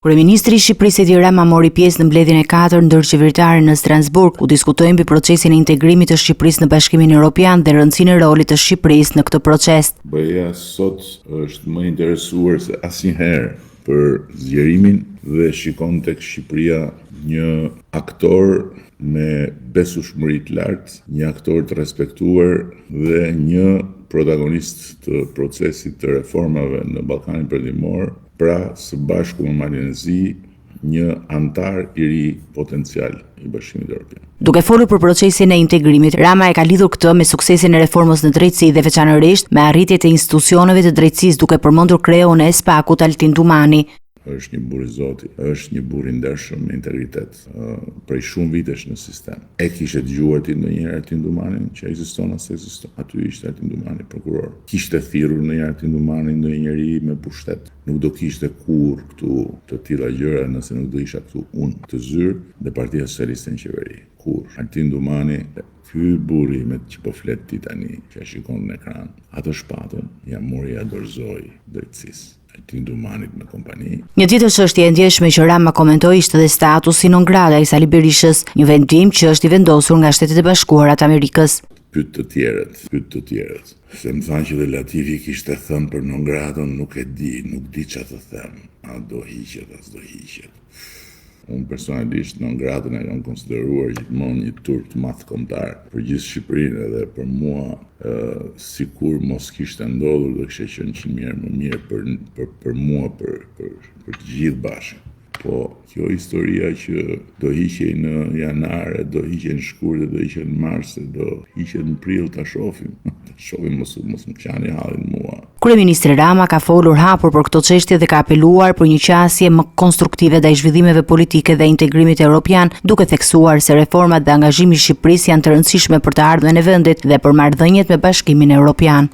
Kryeministri i Shqipërisë Edi Rama mori pjesë në mbledhjen e 4 ndërqeveritare në Strasburg, ku diskutoi mbi procesin e integrimit të Shqipërisë në Bashkimin Evropian dhe rëndësinë e rolit të Shqipërisë në këtë proces. BE-ja sot është më interesuar se asnjëherë për zgjerimin dhe shikon tek Shqipëria një aktor me besueshmëri të lartë, një aktor të respektuar dhe një protagonist të procesit të reformave në Ballkanin Perëndimor, pra së bashku me Malin e Zi, një antar i ri potencial i Bashkimit Evropian. Duke folur për procesin e integrimit, Rama e ka lidhur këtë me suksesin e reformës në drejtësi dhe veçanërisht me arritjet e institucioneve të drejtësisë, duke përmendur kreun e SPAK-ut Altin Dumani. Është një burr i Zoti, është një burr i ndershëm me integritet, prej shumë vitesh në sistem. E kishte dëgjuar ti ndonjëherë Altin Dumanin që ekziston ose ekziston? Aty ishte Altin Dumani prokuror. Kishte thirrur ndonjëherë Altin Dumani ndonjë njeri me pushtet. Nuk do kishte kurrë këtu të tilla gjëra nëse nuk do isha këtu unë të zyrë dhe Partia Socialiste në qeveri. Kurrë. Altin Dumani, ky burri me që po flet ti tani, që e shikon në ekran, atë shpatën ja mori ja dorëzoi drejtësisë. Altin Dumanit me kompani. Një tjetër çështje e ndjeshme që Rama komentoi ishte dhe statusi non grata i Sali Berishës, një vendim që është i vendosur nga Shtetet e Bashkuara të Amerikës. Pyet të tjerët. Se më thanë që dhe Latifi kishte thënë për non gratën, nuk di çfarë të them. A do hiqet, as do hiqet. Unë personalisht non gratën e kam konsideruar gjithmonë një turp të madh kombëtar për gjithë Shqipërinë edhe për mua, sikur mos kishte ndodhur do kishte qenë 100 herë më mirë për mua, për të gjithë bashkë. Po kjo historia që do hiqej në janar, do hiqej në shkurt, do hiqej në mars, do hiqej në prill, ta shohim. Mos më qani hallin mua. Kryeministri Rama ka folur hapur për këtë çështje dhe ka apeluar për një qasje më konstruktive ndaj zhvillimeve politike dhe integrimit evropian, duke theksuar se reformat dhe angazhimi i Shqipërisë janë të rëndësishme për të ardhmen e vendit dhe për marrëdhëniet me Bashkimin Evropian.